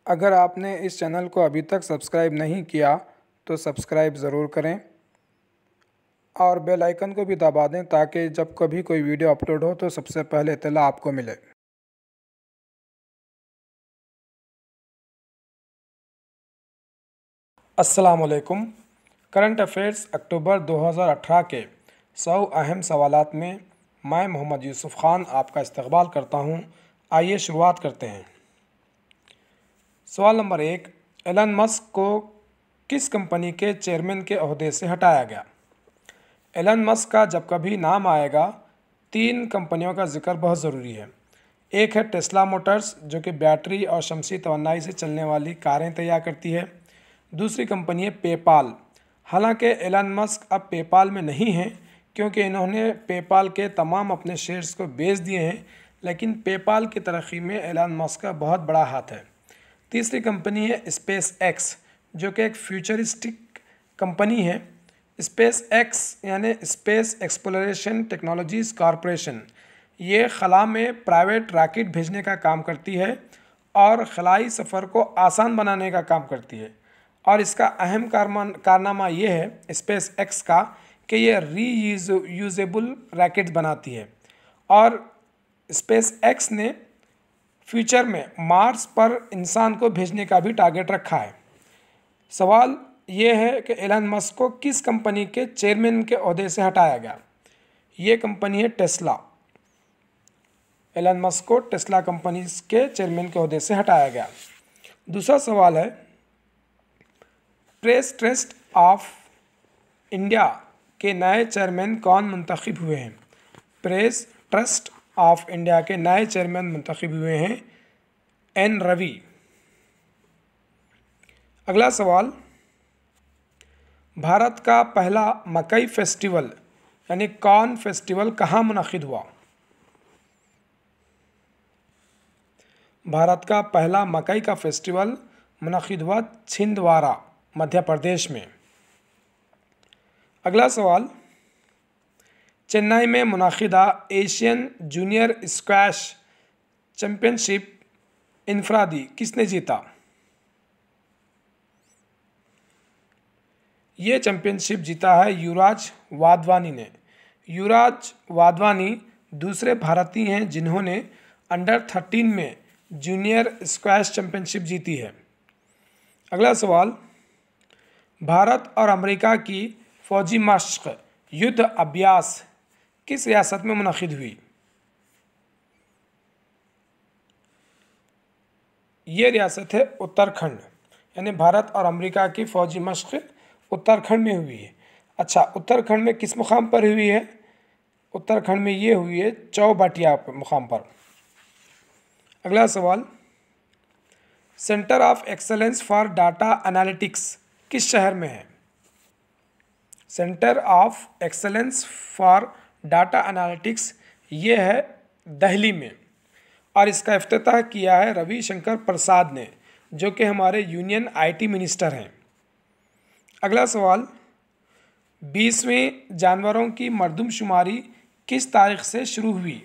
अगर आपने इस चैनल को अभी तक सब्सक्राइब नहीं किया तो सब्सक्राइब ज़रूर करें और बेल आइकन को भी दबा दें ताकि जब कभी कोई वीडियो अपलोड हो तो सबसे पहले इत्तला आपको मिले। अस्सलाम वालेकुम। करंट अफेयर्स अक्टूबर 2018 के 100 अहम सवालात में मैं मोहम्मद यूसुफ़ ख़ान आपका इस्तकबाल करता हूँ। आइए शुरुआत करते हैं। सवाल नंबर 1, एलन मस्क को किस कंपनी के चेयरमैन के ओहदे से हटाया गया? एलन मस्क का जब कभी नाम आएगा 3 कंपनियों का जिक्र बहुत ज़रूरी है। एक है टेस्ला मोटर्स जो कि बैटरी और शमसी तवन्नाई से चलने वाली कारें तैयार करती है। दूसरी कंपनी है पेपाल। हालांकि एलन मस्क अब पेपाल में नहीं हैं क्योंकि इन्होंने पेपाल के तमाम अपने शेयर्स को बेच दिए हैं, लेकिन पेपाल की तरक्की में एलन मस्क का बहुत बड़ा हाथ है। तीसरी कंपनी है स्पेस एक्स जो कि एक फ्यूचरिस्टिक कंपनी है। स्पेस एक्स यानी स्पेस एक्सप्लोरेशन टेक्नोलॉजीज़ कॉरपोरेशन, ये खला में प्राइवेट रॉकेट भेजने का काम करती है और खलाई सफ़र को आसान बनाने का काम करती है। और इसका अहम कारनामा ये है स्पेस एक्स का कि ये रीयूजेबल रॉकेट्स बनाती है और स्पेस एक्स ने फ्यूचर में मार्स पर इंसान को भेजने का भी टारगेट रखा है। सवाल ये है कि एलन मस्क को किस कंपनी के चेयरमैन के ओहदे से हटाया गया? ये कंपनी है टेस्ला। एलन मस्क को टेस्ला कंपनी के चेयरमैन के ओहदे से हटाया गया। दूसरा सवाल है, प्रेस ट्रस्ट ऑफ इंडिया के नए चेयरमैन कौन मुंतखब हुए हैं? प्रेस ट्रस्ट ऑफ इंडिया के नए चेयरमैन मुंतखब हुए हैं एन रवि। अगला सवाल, भारत का पहला मकई फेस्टिवल यानी कॉर्न फेस्टिवल कहाँ मुनक़िद हुआ? भारत का पहला मकई का फेस्टिवल मुनक़िद हुआ छिंदवाड़ा, मध्य प्रदेश में। अगला सवाल, चेन्नई में मुनक़िदा एशियन जूनियर स्क्वैश चैम्पियनशिप इनफरादी किसने जीता? ये चैम्पियनशिप जीता है युवराज वाधवानी ने। युवराज वाधवानी दूसरे भारतीय हैं जिन्होंने अंडर 13 में जूनियर स्क्वैश चैम्पियनशिप जीती है। अगला सवाल, भारत और अमेरिका की फ़ौजी मशक़ युद्ध अभ्यास किस रियासत में मुनक़िद हुई? ये रियासत है उत्तराखंड, यानी भारत और अमेरिका की फ़ौजी मशक़ उत्तराखंड में हुई है। अच्छा, उत्तराखंड में किस मुकाम पर हुई है? उत्तराखंड में ये हुई है चौबाटिया मुकाम पर। अगला सवाल, centre of excellence for data analytics किस शहर में है? Centre of excellence for data analytics ये है दिल्ली में और इसका इफ्तिताह किया है रविशंकर प्रसाद ने जो कि हमारे यूनियन आईटी मिनिस्टर हैं। अगला सवाल, 20वीं जानवरों की मरदमशुमारी किस तारीख से शुरू हुई?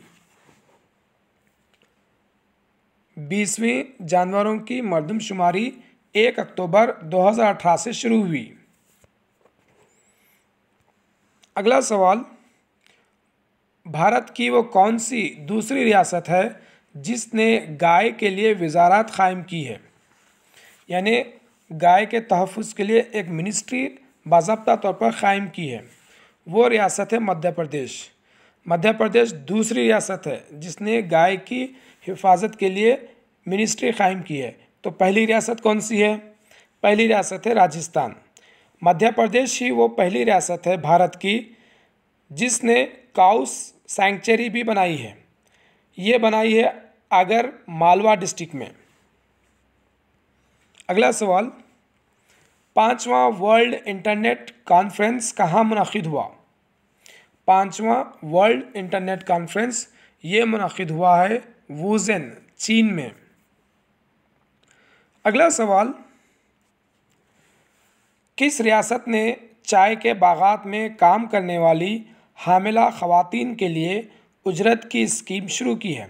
20वीं जानवरों की मरदमशुमारी 1 अक्टूबर 2018 से शुरू हुई। अगला सवाल, भारत की वो कौन सी दूसरी रियासत है जिसने गाय के लिए वजारत कायम की है? यानी गाय के तहफ़्फ़ुज़ के लिए एक मिनिस्ट्री बाज़ाब्ता तौर पर कायम की है। वो रियासत है मध्य प्रदेश। मध्य प्रदेश दूसरी रियासत है जिसने गाय की हिफाजत के लिए मिनिस्ट्री कायम की है। तो पहली रियासत कौन सी है? पहली रियासत है राजस्थान। मध्य प्रदेश ही वो पहली रियासत है भारत की जिसने काउस सैंक्चुरी भी बनाई है। ये बनाई है आगर मालवा डिस्ट्रिक्ट में। अगला सवाल, 5वां वर्ल्ड इंटरनेट कॉन्फ्रेंस कहाँ मुनक़िद हुआ? 5वां वर्ल्ड इंटरनेट कॉन्फ्रेंस ये मुनक़िद हुआ है वुज़ेन, चीन में। अगला सवाल, किस रियासत ने चाय के बागात में काम करने वाली हामिला ख़वातीन के लिए उजरत की स्कीम शुरू की है?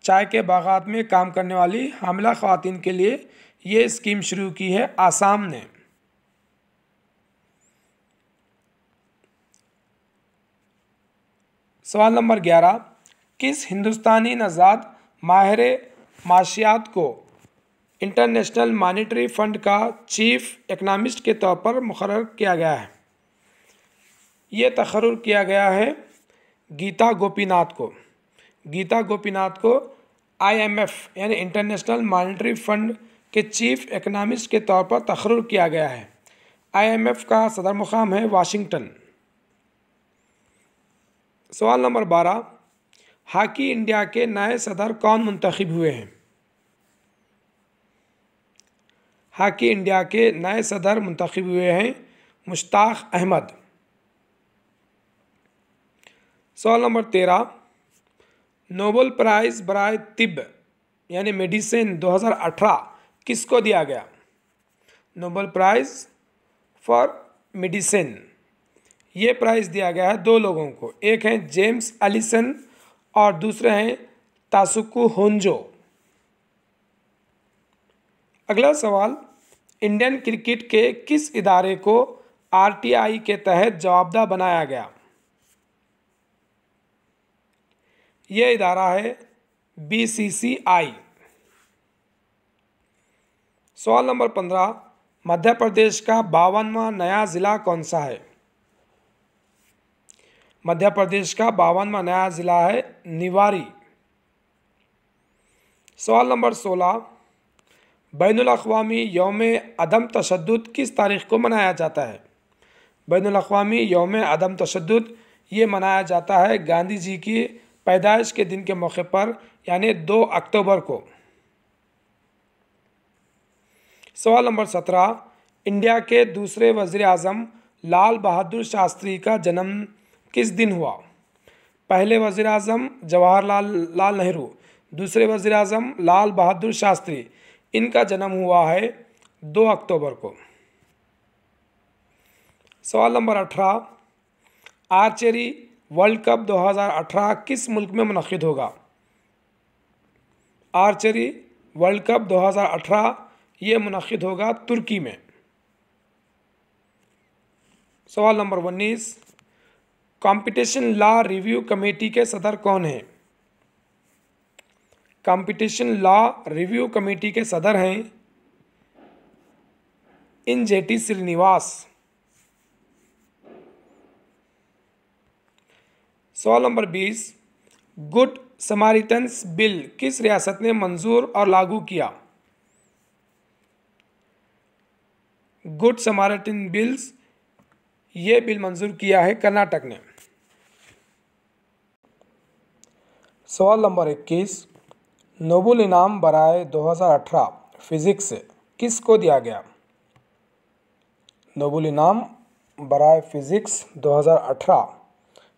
चाय के बागात में काम करने वाली हामिला ख़वातीन के लिए ये स्कीम शुरू की है आसाम ने। सवाल नंबर 11, किस हिंदुस्तानी नज़ाद माहिर माशियात को इंटरनेशनल मॉनेटरी फंड का चीफ इकनॉमिस्ट के तौर पर मुकर्रर किया गया है? ये तकर्रुर किया गया है गीता गोपीनाथ को। गीता गोपीनाथ को IMF यानी इंटरनेशनल मॉनेटरी फंड के चीफ इकनॉमिस्ट के तौर पर तकर्रुर किया गया है। IMF का सदर मुकाम है वाशिंगटन। सवाल नंबर 12, हॉकी इंडिया के नए सदर कौन मुंतखब हुए हैं? हॉकी इंडिया के नए सदर मुंतखब हुए हैं मुश्ताक अहमद। सवाल नंबर 13, नोबेल प्राइज़ बराए तिब यानी मेडिसिन 2018 किसको दिया गया? नोबेल प्राइज़ फॉर मेडिसिन, ये प्राइज़ दिया गया है दो लोगों को, एक हैं जेम्स एलिसन और दूसरे हैं तासुकु होंजो। अगला सवाल, इंडियन क्रिकेट के किस इदारे को RTI के तहत जवाबदेह बनाया गया? ये इदारा है BCCI। सवाल नंबर 15, मध्य प्रदेश का 52वां नया ज़िला कौन सा है? मध्य प्रदेश का 52वां नया ज़िला है निवारी। सवाल नंबर 16, बैनुल अक़वामी यौम अदम तशद्दुद किस तारीख़ को मनाया जाता है? बैनुल अक़वामी यौम अदम तशद्दुद ये मनाया जाता है गांधी जी की पैदाइश के दिन के मौके पर यानी 2 अक्टूबर को। सवाल नंबर 17, इंडिया के दूसरे वज़ीर आज़म लाल बहादुर शास्त्री का जन्म किस दिन हुआ? पहले वज़ीर आज़म जवाहरलाल नेहरू, दूसरे वज़ीर आज़म लाल बहादुर शास्त्री, इनका जन्म हुआ है 2 अक्टूबर को। सवाल नंबर 18, आर्चरी वर्ल्ड कप 2018 किस मुल्क में मुनक़्क़िद होगा? आर्चरी वर्ल्ड कप 2018 ये मुनक़्क़िद होगा तुर्की में। सवाल number 19, competition law review committee के सदर कौन हैं? कंपटीशन लॉ रिव्यू कमेटी के सदर हैं NJT श्रीनिवास। सवाल नंबर 20, गुड समारिटन्स बिल किस रियासत ने मंजूर और लागू किया? गुड समारिटन बिल्स ये बिल मंजूर किया है कर्नाटक ने। सवाल नंबर 21, नोबेल इनाम बराए 2018 फिज़िक्स किसको दिया गया? नोबेल इनाम बराए फिज़िक्स 2018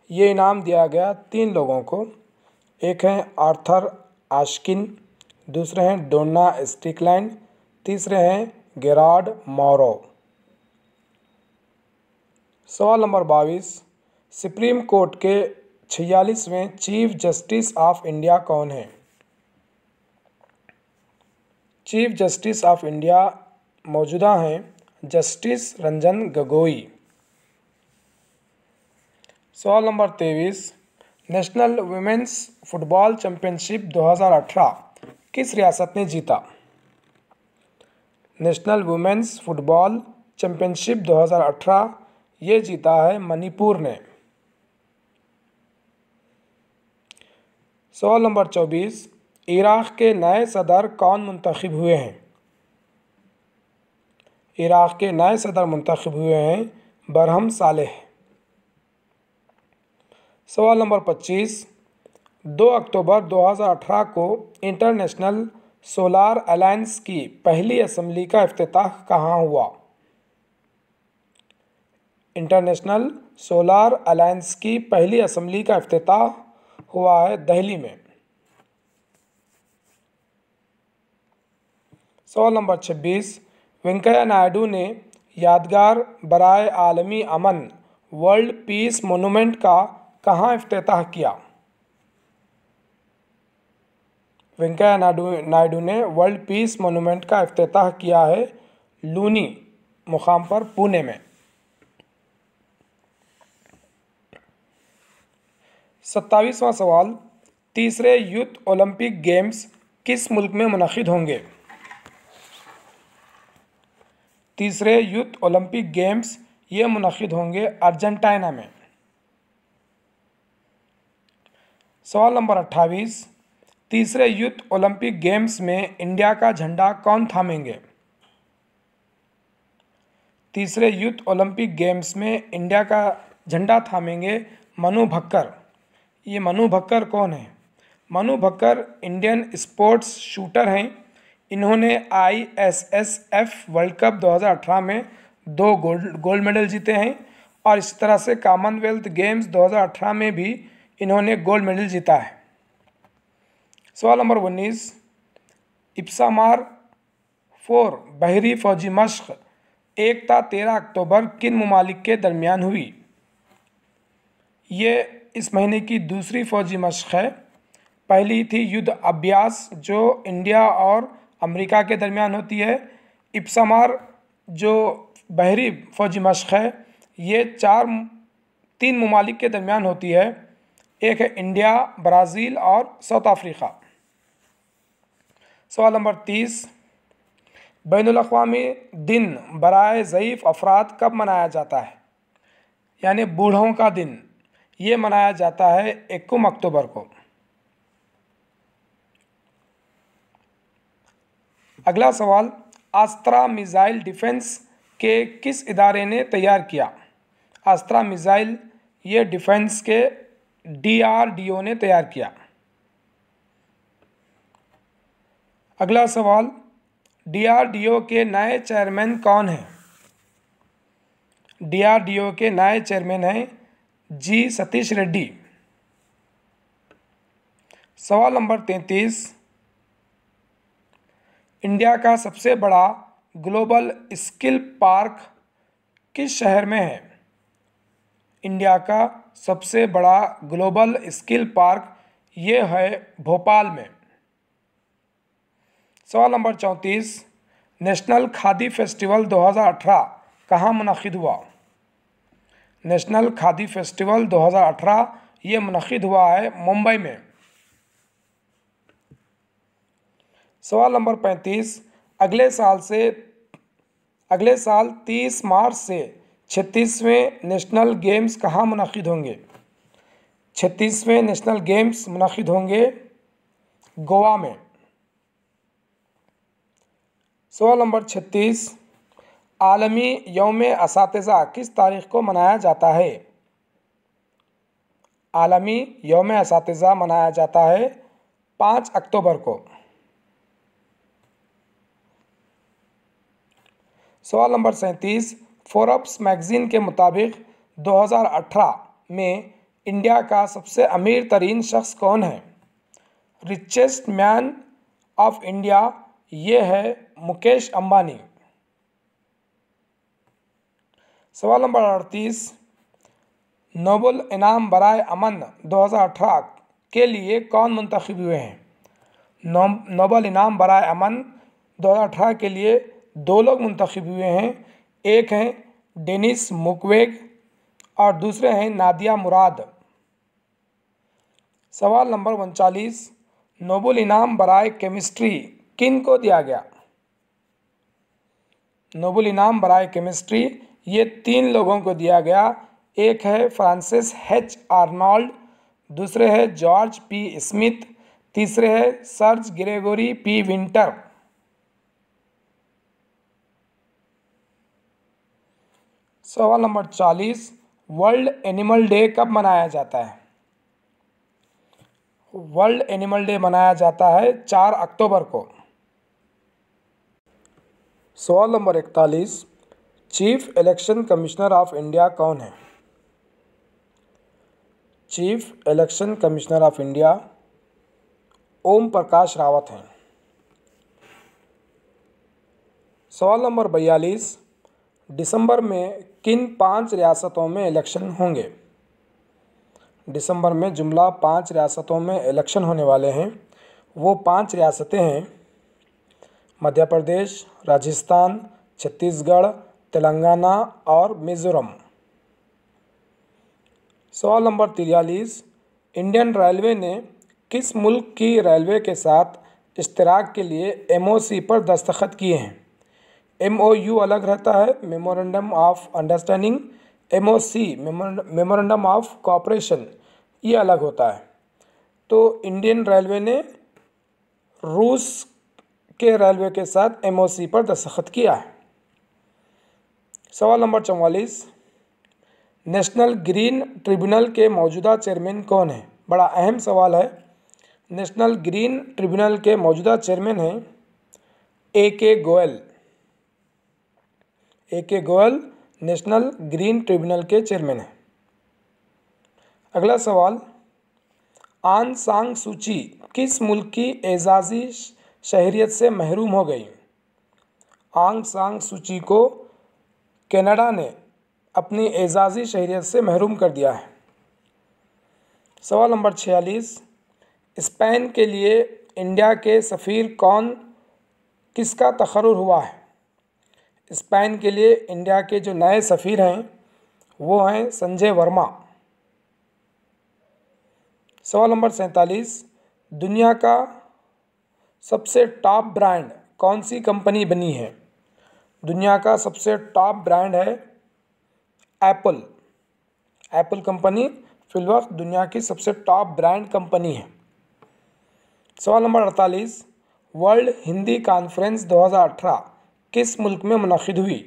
ये इनाम दिया गया 3 लोगों को, एक हैं आर्थर आश्किन, दूसरे हैं डोना स्ट्रिकलैंड, तीसरे हैं गेरार्ड मॉरो। सवाल नंबर 22, सुप्रीम कोर्ट के 46वें चीफ जस्टिस ऑफ इंडिया कौन है? चीफ जस्टिस ऑफ इंडिया मौजूदा हैं जस्टिस रंजन गोगोई। सवाल नंबर 23, नेशनल वुमेन्स फुटबॉल चैम्पियनशिप 2018 किस रियासत ने जीता? नेशनल वुमेन्स फुटबॉल चैम्पियनशिप 2018 ये जीता है मणिपुर ने। सवाल नंबर 24, इराक़ के नए सदर कौन मुंतखब हुए हैं? इराक़ के नए सदर मुंतखब हुए हैं बरहम सालेह। सवाल नंबर 25, 2 अक्टूबर 2018 को इंटरनेशनल सोलार अलायंस की पहली असेंबली का इफ्तिताह कहाँ हुआ? इंटरनेशनल सोलार अलायंस की पहली असेंबली का इफ्तिताह हुआ है दिल्ली में। सवाल नंबर 26, वेंकैया नायडू ने यादगार बराए आलमी अमन वर्ल्ड पीस मोनूमेंट का कहाँ इफ्तिताह किया? वेंकैया नायडू ने वर्ल्ड पीस मॉन्यूमेंट का इफ्तिताह किया है लूनी मुकाम पर पुणे में। 27वां सवाल, तीसरे यूथ ओलंपिक गेम्स किस मुल्क में मुनक़िद होंगे? तीसरे यूथ ओलंपिक गेम्स ये मुनक़िद होंगे अर्जेंटीना में। सवाल नंबर 28, तीसरे यूथ ओलंपिक गेम्स में इंडिया का झंडा कौन थामेंगे? तीसरे यूथ ओलंपिक गेम्स में इंडिया का झंडा थामेंगे मनु भक्कर। ये मनु भक्कर कौन है? Manu Bhakkar Indian sports shooter हैं। इन्होंने ISSF वर्ल्ड कप 2018 में 2 गोल्ड मेडल जीते हैं और इसी तरह से कॉमनवेल्थ गेम्स 2018 में भी इन्होंने गोल्ड मेडल जीता है। सवाल नंबर 19, इप्सामार 4 बहरी फौजी मश्क एकता 13 अक्टूबर किन ममालिक के दरमियान हुई? ये इस महीने की दूसरी फौजी मश्क है। पहली थी युद्ध अभ्यास जो इंडिया और अमेरिका के दरमियान होती है। इप्सामार जो बहरी फौजी मश्क है ये 3 ममालिक के दरमियान होती है। एक है इंडिया, ब्राज़ील और साउथ अफ्रीका। सवाल नंबर 30, बैनुल-अक़वामी दिन बराए ज़ईफ़ अफ़राद कब मनाया जाता है? यानी बूढ़ों का दिन। ये मनाया जाता है 21 अक्टूबर को। अगला सवाल, अस्त्रा मिसाइल डिफेंस के किस इदारे ने तैयार किया? अस्त्रा मिसाइल ये डिफेंस के DRDO ने तैयार किया। अगला सवाल, DRDO के नए चेयरमैन कौन हैं? DRDO के नए चेयरमैन हैं G सतीश रेड्डी। सवाल नंबर 33, इंडिया का सबसे बड़ा ग्लोबल स्किल पार्क किस शहर में है? इंडिया का सबसे बड़ा ग्लोबल स्किल पार्क ये है भोपाल में। सवाल नंबर 34, नेशनल खादी फेस्टिवल 2018 कहाँ मुनक़िद हुआ? नेशनल खादी फेस्टिवल 2018 ये मुनक़िद हुआ है मुंबई में। सवाल नंबर 35, अगले साल 30 मार्च से 36वें नेशनल गेम्स कहाँ मुनक़िद होंगे? 36वें नेशनल गेम्स मुनक़िद होंगे गोवा में। सवाल नंबर 36, आलमी यौम-ए-असातिज़ा किस तारीख़ को मनाया जाता है? आलमी यौम-ए-असातिज़ा मनाया जाता है 5 अक्टूबर को। सवाल नंबर 37, फोर्ब्स मैगज़ीन के मुताबिक 2018 में इंडिया का सबसे अमीर तरीन शख्स कौन है? रिचेस्ट मैन ऑफ इंडिया ये है मुकेश अंबानी। सवाल नंबर 38, नोबेल इनाम बराए अमन 2018 के लिए कौन मुंतखब हुए हैं? नोबेल इनाम बराए अमन 2018 के लिए 2 लोग मुंतखब हुए हैं। एक हैं डेनिस मुक्वेग और दूसरे हैं नादिया मुराद। सवाल नंबर 39, नोबेल इनाम बराए केमिस्ट्री किन को दिया गया? नोबेल इनाम बराए केमिस्ट्री ये 3 लोगों को दिया गया। एक है फ्रांसिस H आर्नोल्ड, दूसरे है जॉर्ज P स्मिथ, तीसरे है सर्ज ग्रेगोरी P विंटर। सवाल नंबर 40, वर्ल्ड एनिमल डे कब मनाया जाता है? वर्ल्ड एनिमल डे मनाया जाता है 4 अक्टूबर को। सवाल नंबर 41, chief election commissioner of India कौन है? Chief election commissioner of India Om Prakash Rawat हैं। सवाल नंबर 42, दिसंबर में किन 5 रियासतों में इलेक्शन होंगे? दिसंबर में जुमला 5 रियासतों में इलेक्शन होने वाले हैं। वो 5 रियासतें हैं: मध्य प्रदेश, राजस्थान, छत्तीसगढ़, तेलंगाना और मिज़ोरम। सवाल नंबर 43, इंडियन रेलवे ने किस मुल्क की रेलवे के साथ इश्तराक के लिए MOC पर दस्तखत किए हैं? MOU अलग रहता है, memorandum of understanding. MOC memorandum of cooperation, ये अलग होता है। तो इंडियन रेलवे ने रूस के रेलवे के साथ MOC पर दस्तखत किया है। सवाल नंबर 44, नेशनल ग्रीन ट्रिब्यूनल के मौजूदा चेयरमैन कौन है? बड़ा अहम सवाल है। नेशनल ग्रीन ट्रिब्यूनल के मौजूदा चेयरमैन हैं AK Goyal. AK Goyal national green tribunal के चेयरमैन हैं। अगला सवाल, आंग सान सू की किस मुल्क की एजाज़ी शहरियत से महरूम हो गई? आंग सान सू की को कनाडा ने अपनी एजाज़ी शहरियत से महरूम कर दिया है। सवाल नंबर 46, स्पेन के लिए इंडिया के सफ़ीर किसका तकर्रुर हुआ है? स्पेन के लिए इंडिया के जो नए सफ़ीर हैं वो हैं संजय वर्मा। सवाल नंबर 47, दुनिया का सबसे टॉप ब्रांड कौन सी कंपनी बनी है? दुनिया का सबसे टॉप ब्रांड है एप्पल। एप्पल कंपनी फिलवक्त दुनिया की सबसे टॉप ब्रांड कंपनी है। सवाल नंबर 48, वर्ल्ड हिंदी कॉन्फ्रेंस 2018 किस मुल्क में मुनक़िद हुई?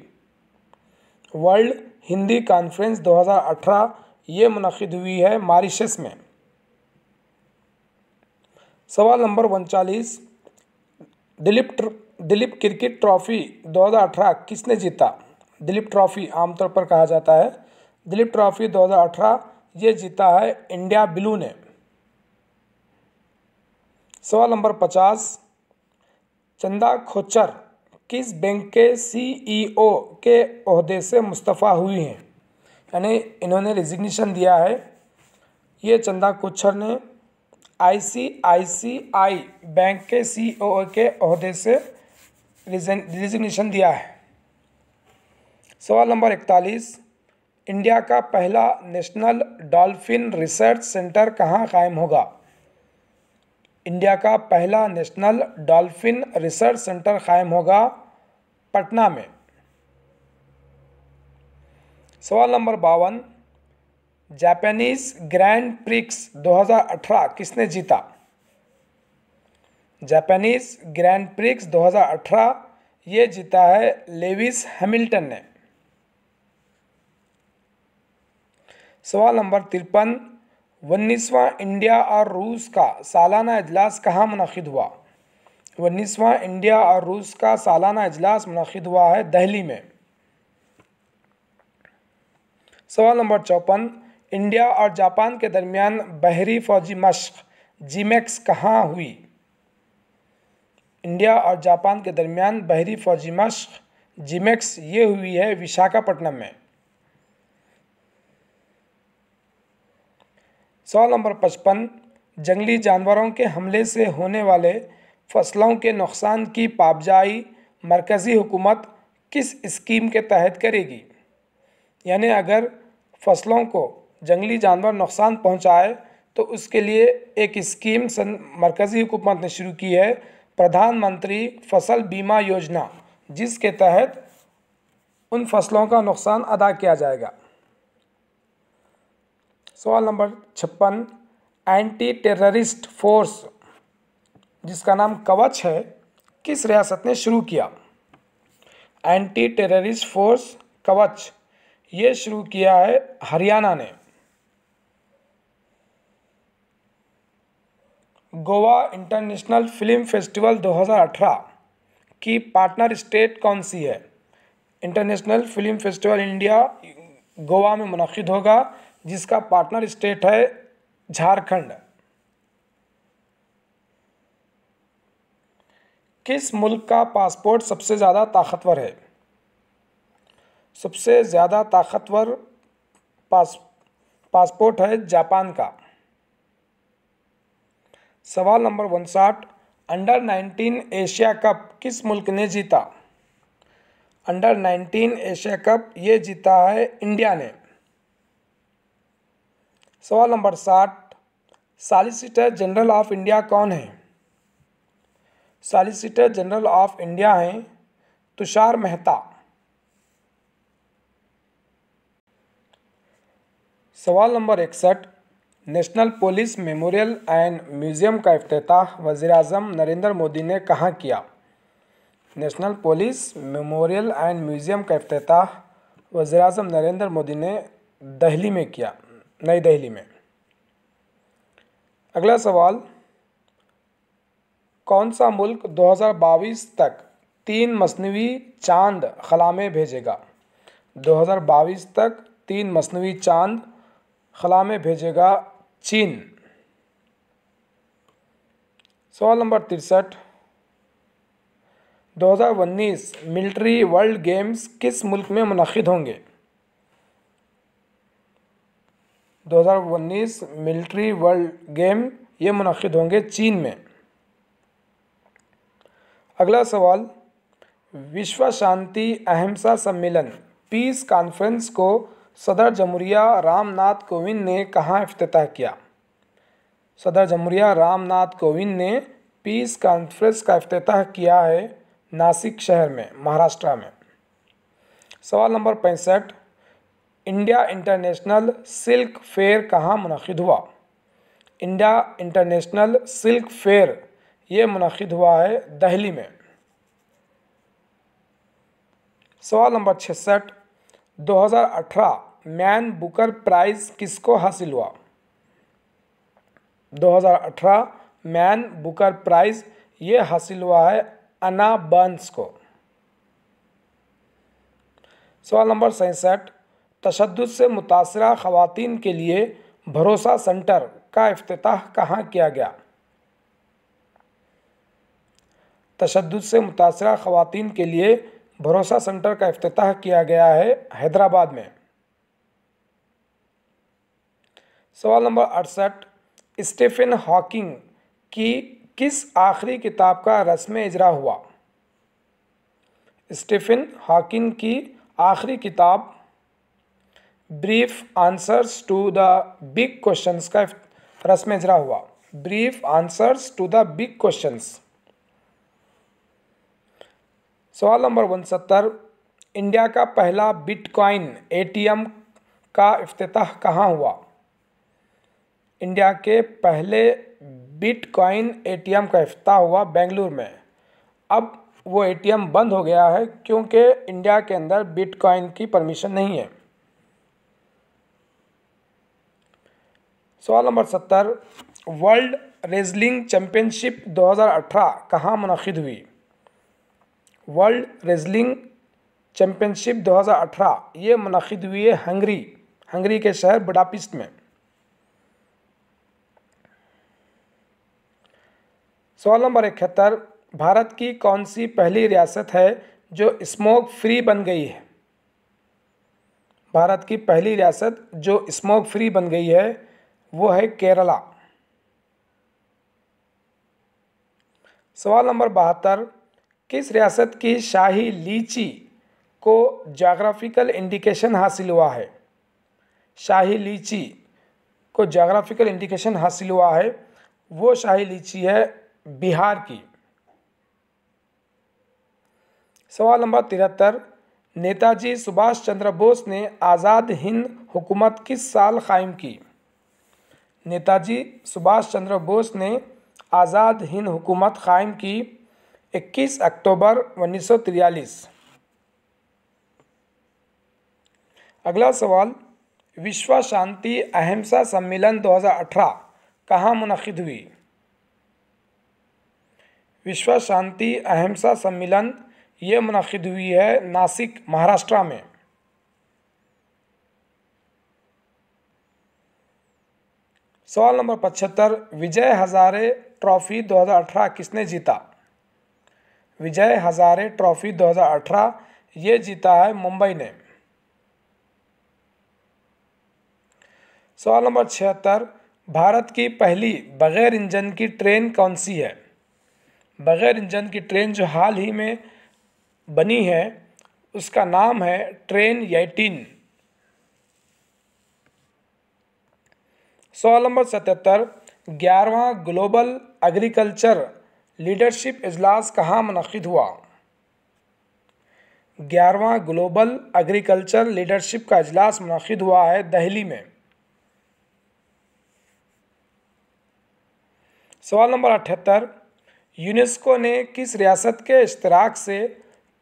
वर्ल्ड हिंदी कॉन्फ्रेंस 2018 ये मुनक़िद हुई है मॉरिशस में। सवाल नंबर 39, दिलीप क्रिकेट ट्रॉफी 2018 किसने जीता? दिलीप ट्रॉफी आमतौर पर कहा जाता है। दिलीप ट्रॉफी 2018 ये जीता है इंडिया ब्लू ने। सवाल नंबर 50, चंदा कोचर किस बैंक के CEO के ओहदे से मुस्तफ़ा हुई हैं? यानी इन्होंने रिजिग्नेशन दिया है। ये चंदा कोचर ने ICICI बैंक के CEO के ओहदे से रिजिग्नेशन दिया है। सवाल नंबर 41, इंडिया का पहला नेशनल डॉल्फिन रिसर्च सेंटर कहाँ कायम होगा? इंडिया का पहला नेशनल डॉल्फिन रिसर्च सेंटर कायम होगा पटना में। सवाल नंबर 52, जापानीज ग्रैंड प्रिक्स 2018 किसने जीता? जापानीज ग्रैंड प्रिक्स 2018 ये जीता है लेविस हैमिल्टन ने। सवाल नंबर 53, 19वां इंडिया और रूस का सालाना इजलास कहाँ मुनक़िद हुआ? 19वां इंडिया और रूस का सालाना इजलास मुनक़िद हुआ है दिल्ली में। सवाल नंबर 54, इंडिया और जापान के दरमियान बहरी फौजी मश्क GMEX कहाँ हुई? इंडिया और जापान के दरमियान बहरी फौजी मश्क GMEX ये हुई है विशाखापट्टनम में। सवाल नंबर 55, जंगली जानवरों के हमले से होने वाले फसलों के नुकसान की पाबजाई मरकज़ी हुकूमत किस स्कीम के तहत करेगी? यानी अगर फसलों को जंगली जानवर नुकसान पहुंचाए तो उसके लिए एक स्कीम मरकज़ी हुकूमत ने शुरू की है, प्रधानमंत्री फसल बीमा योजना, जिसके तहत उन फसलों का नुकसान अदा किया जाएगा। सवाल नंबर 56, एंटी टेररिस्ट फोर्स जिसका नाम कवच है किस रियासत ने शुरू किया? एंटी टेररिस्ट फोर्स कवच ये शुरू किया है हरियाणा ने। गोवा इंटरनेशनल फिल्म फेस्टिवल 2018 की पार्टनर स्टेट कौन सी है? International film festival India Goa में मुनक़िद होगा, जिसका पार्टनर स्टेट है झारखंड। किस मुल्क का पासपोर्ट सबसे ज़्यादा ताकतवर है? सबसे ज़्यादा ताकतवर पासपोर्ट है जापान का। सवाल नंबर 59, अंडर 19 एशिया कप किस मुल्क ने जीता? अंडर 19 एशिया कप ये जीता है इंडिया ने। सवाल number 60, solicitor general of India कौन है? सॉलिसिटर जनरल ऑफ इंडिया हैं तुषार मेहता। सवाल number 61, national police memorial and museum का इफ्तिताह वज़ीर-ए-आज़म नरेंद्र मोदी ने कहाँ किया? National police memorial and museum का इफ्तिताह वज़ीर-ए-आज़म नरेंद्र मोदी ने दिल्ली में किया, नई दिल्ली में। अगला सवाल, कौन सा मुल्क 2022 तक 3 मसनवी चांद खला में भेजेगा? 2022 तक 3 मसनवी चांद खला में भेजेगा चीन। सवाल नंबर 63, 2019 मिलिट्री वर्ल्ड गेम्स किस मुल्क में मुनक़िद होंगे? 2019 मिलिट्री वर्ल्ड गेम ये मुनक़िद होंगे चीन में। अगला सवाल, विश्व शांति अहिंसा सम्मेलन पीस कॉन्फ्रेंस को सदर जमहूरिया रामनाथ कोविंद ने कहाँ इफ्तिताह किया? सदर जमहूरिया रामनाथ कोविंद ने पीस कॉन्फ्रेंस का इफ्तिताह किया है नासिक शहर में, महाराष्ट्र में। सवाल number 65, India international silk fair कहाँ मुनक़िद हुआ? इंडिया इंटरनेशनल सिल्क फेयर ये मुनक़िद हुआ है दिल्ली में। सवाल नंबर 66, 2018 मैन बुकर प्राइज़ किसको हासिल हुआ? 2018 मैन बुकर प्राइज़ ये हासिल हुआ है अन्ना बर्न्स को। सवाल नंबर 67, तशद्दुद से मुतासरा ख़वातीन के लिए भरोसा सेंटर का इफ्तिताह कहाँ किया गया? तशद्दुद से मुतासरा ख़वातीन के लिए भरोसा सेंटर का इफ्तिताह किया गया है हैदराबाद में। सवाल नंबर 68, स्टीफन हॉकिंग की किस आखिरी किताब का रस्म इजरा हुआ? स्टीफन हॉकिंग की आखिरी किताब brief answers to the big questions का रस्म इजरा हुआ। Brief answers to the big questions. सवाल नंबर 69, इंडिया का पहला बिटकॉइन एटीएम का इफ्तिताह कहाँ हुआ? इंडिया के पहले बिटकॉइन एटीएम का इफ्तिताह हुआ बेंगलुरु में। अब वो एटीएम बंद हो गया है क्योंकि इंडिया के अंदर बिटकॉइन की परमिशन नहीं है। सवाल नंबर 70, वर्ल्ड रेसलिंग चैम्पियनशिप 2018 कहाँ मुनक़िद हुई? वर्ल्ड रेसलिंग चैम्पियनशिप 2018 ये मुनक़िद हुई है हंगरी के शहर बुडापेस्ट में। सवाल नंबर 71, भारत की कौन सी पहली रियासत है जो स्मोक फ्री बन गई है? भारत की पहली रियासत जो स्मोक फ्री बन गई है वो है केरला। सवाल नंबर 72, किस रियासत की शाही लीची को ज्योग्राफिकल इंडिकेशन हासिल हुआ है? शाही लीची को ज्योग्राफिकल इंडिकेशन हासिल हुआ है, वो शाही लीची है बिहार की। सवाल नंबर 73, नेताजी सुभाष चंद्र बोस ने आज़ाद हिंद हुकूमत किस साल कायम की? नेताजी सुभाष चंद्र बोस ने आज़ाद हिंद हुकूमत कायम की 21 अक्टूबर 1943। अगला सवाल, विश्व शांति अहिंसा सम्मेलन 2018 कहाँ मुनक़िद हुई? विश्व शांति अहिंसा सम्मेलन ये मुनक़िद हुई है नासिक, महाराष्ट्र में। सवाल नंबर 75, विजय हज़ारे ट्रॉफी 2018 किसने जीता? विजय हज़ारे ट्रॉफी 2018 ये जीता है मुंबई ने। सवाल नंबर 76, भारत की पहली बग़ैर इंजन की ट्रेन कौन सी है? बगैर इंजन की ट्रेन जो हाल ही में बनी है उसका नाम है ट्रेन 18। सवाल नंबर 77, 11वां ग्लोबल एग्रीकल्चर लीडरशिप इजलास कहाँ मुनक़िद हुआ? 11वां ग्लोबल एग्रीकल्चर लीडरशिप का इजलास मुनक़िद हुआ है दिल्ली में। सवाल नंबर 78, यूनेस्को ने किस रियासत के इश्तराक से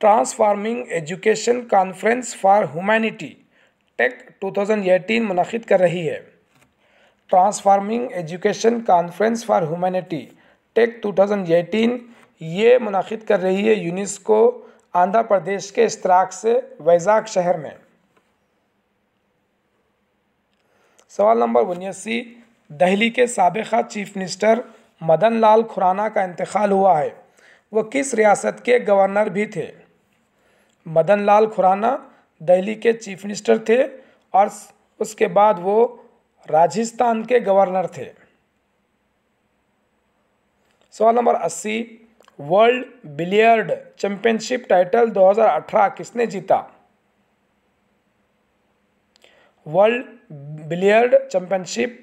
transforming education conference for humanity tech 2018 मुनक़िद कर रही है? Transforming education conference for humanity tech 2018 ये मुनक़िद कर रही है यूनेस्को आंध्र प्रदेश के इश्तराक से वैजाग शहर में। सवाल नंबर 79, दिल्ली के साबिक़ा चीफ मिनिस्टर मदन लाल खुराना का इंतकाल हुआ है, वो किस रियासत के गवर्नर भी थे? मदन लाल खुराना दिल्ली के चीफ मिनिस्टर थे और उसके बाद वो राजस्थान के गवर्नर थे। सवाल number 80, world billiard championship title 2018 किसने जीता? वर्ल्ड बिलियर्ड चैंपियनशिप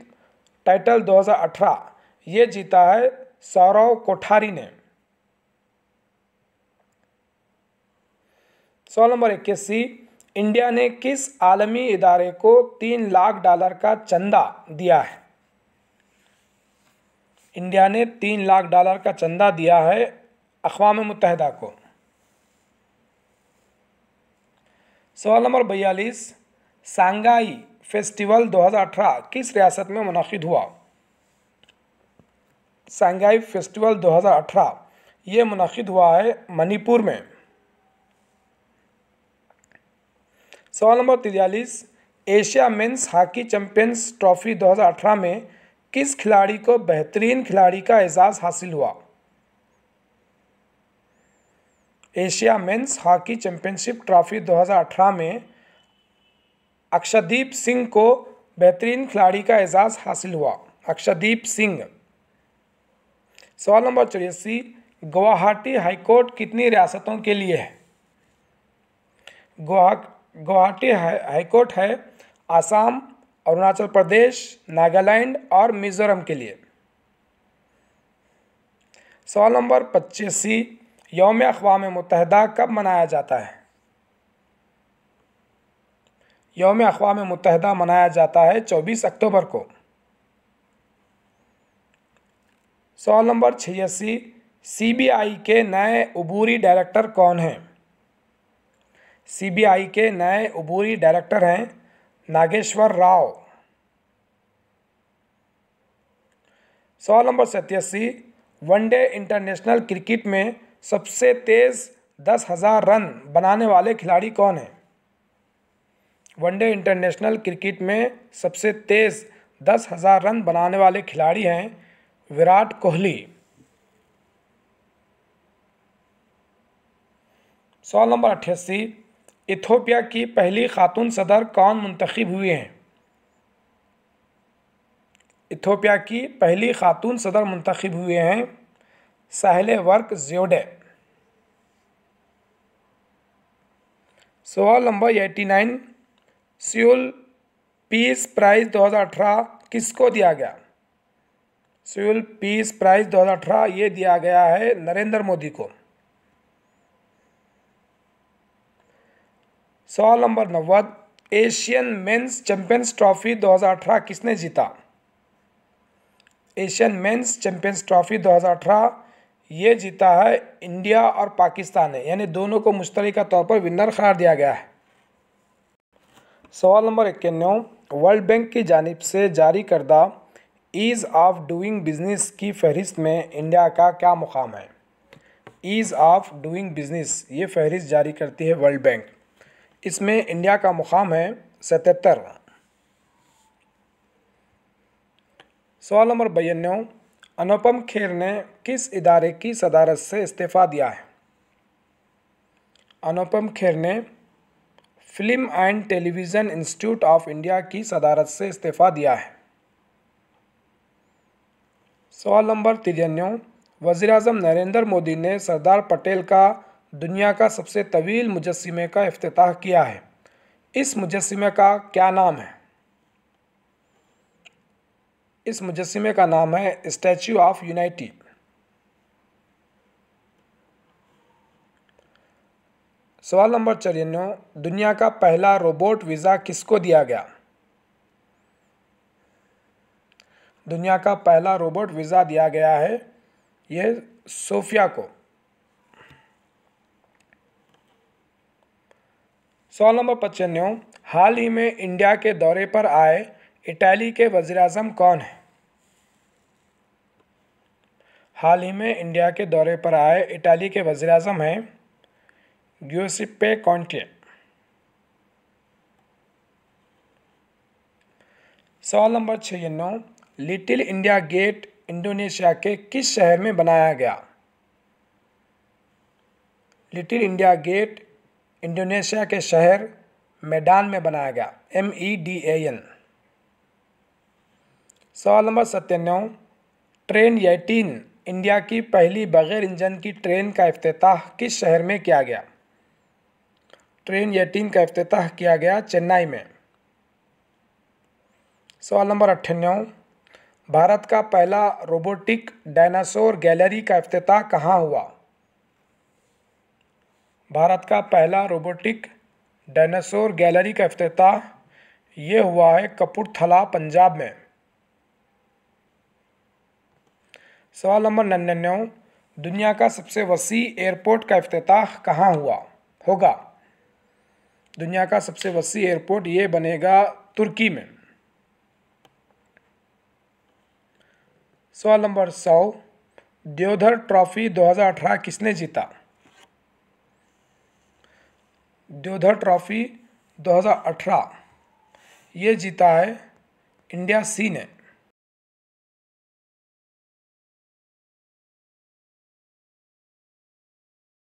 टाइटल 2018 ये जीता है सौरव कोठारी ने। सवाल नंबर 81, इंडिया ने किस आलमी इदारे को $3 लाख का चंदा दिया है? इंडिया ने $3 लाख का चंदा दिया है अक़वाम मुत्तहिदा को। सवाल नंबर 42, सांगाई फेस्टिवल 2018 किस रियासत में मुनक़िद हुआ? सांगाई फेस्टिवल 2018 ये मुनक़िद हुआ है मणिपुर में। सवाल number 43, Asia men's hockey champions trophy 2018 में किस खिलाड़ी को बेहतरीन खिलाड़ी का एजाज़ हासिल हुआ? Asia men's hockey championship trophy 2018 में अक्षदीप सिंह को बेहतरीन खिलाड़ी का एजाज़ हासिल हुआ, अक्षदीप सिंह। सवाल नंबर 84, गुवाहाटी हाईकोर्ट कितनी रियासतों के लिए है? गुवाहाटी हाईकोर्ट है आसाम, अरुणाचल प्रदेश, नागालैंड और मिज़ोरम के लिए। सवाल नंबर 85, यौम अक़वाम मुत्तहिदा कब मनाया जाता है? यौम अक़वाम मुत्तहिदा मनाया जाता है 24 अक्टूबर को। सवाल नंबर 86, सीबीआई के नए अबूरी डायरेक्टर कौन हैं? सीबीआई के नए अबूरी डायरेक्टर हैं नागेश्वर राव। सवाल नंबर 87, वनडे इंटरनेशनल क्रिकेट में सबसे तेज़ 10,000 रन बनाने वाले खिलाड़ी कौन हैं? वनडे इंटरनेशनल क्रिकेट में सबसे तेज़ 10,000 रन बनाने वाले खिलाड़ी हैं विराट कोहली। सवाल नंबर 88, इथियोपिया की पहली खातून सदर कौन मुंतखब हुए हैं? इथियोपिया की पहली खातून सदर मुंतखब हुए हैं साहेले वर्क ज़ेउडे। सवाल नंबर 89, सियोल पीस प्राइज़ 2018 किसको दिया गया? सियोल पीस प्राइज़ 2018 ये दिया गया है नरेंद्र मोदी को। सवाल नंबर 90, एशियन मेंस चैंपियंस ट्रॉफी 2018 किसने जीता? एशियन मेंस चैंपियंस ट्रॉफी 2018 ये जीता है इंडिया और पाकिस्तान ने, यानी दोनों को मुश्तरका तौर पर विनर करार दिया गया है। सवाल नंबर 91, वर्ल्ड बैंक की जानिब से जारी करदा ईज़ ऑफ डूइंग बिजनेस की फहरिस्त में इंडिया का क्या मुकाम है? ईज़ ऑफ डूइंग बिजनेस ये फहरिस्त जारी करती है वर्ल्ड बैंक, इसमें इंडिया का मुकाम है 77। सवाल नंबर 92, अनुपम खेर ने किस इदारे की सदारत से इस्तीफ़ा दिया है? अनुपम खेर ने film and television institute of India की सदारत से इस्तीफ़ा दिया है। सवाल नंबर 93, वज़ीर-ए-आज़म नरेंद्र मोदी ने सरदार पटेल का दुनिया का सबसे तवील मुजस्समे का इफ्तिताह किया है। इस मुजस्समे का क्या नाम है? इस मुजस्समे का नाम है स्टैच्यू ऑफ यूनिटी। सवाल नंबर 94, दुनिया का पहला रोबोट वीज़ा किसको दिया गया? दुनिया का पहला रोबोट वीज़ा दिया गया है यह सोफिया को। सवाल नंबर 95, हाल ही में इंडिया के दौरे पर आए इटली के वज़ीर-ए-आज़म कौन हैं? हाल ही में इंडिया के दौरे पर आए इटली के वज़ीर-ए-आज़म हैं ग्यूसेप्पे कॉन्टे। सवाल नंबर 96, लिटिल इंडिया गेट इंडोनेशिया के किस शहर में बनाया गया? लिटिल इंडिया गेट इंडोनेशिया के शहर मेडान में बनाया गया, MEDAN। सवाल नंबर 97, ट्रेन 18 इंडिया की पहली बगैर इंजन की ट्रेन का इफ्तिताह किस शहर में किया गया? ट्रेन 18 का इफ्तिताह किया गया चेन्नई में। सवाल नंबर 98, भारत का पहला रोबोटिक डायनासोर गैलरी का इफ्तिताह कहाँ हुआ? भारत का पहला रोबोटिक डायनासोर गैलरी का इफ्तिताह ये हुआ है कपूरथला, पंजाब में। सवाल नंबर 99, दुनिया का सबसे वसी एयरपोर्ट का इफ्तिताह कहाँ होगा? दुनिया का सबसे वसी एयरपोर्ट ये बनेगा तुर्की में। सवाल नंबर 100, देवधर ट्रॉफी 2018 किसने जीता? देवधर ट्रॉफी 2018 ये जीता है इंडिया सी ने।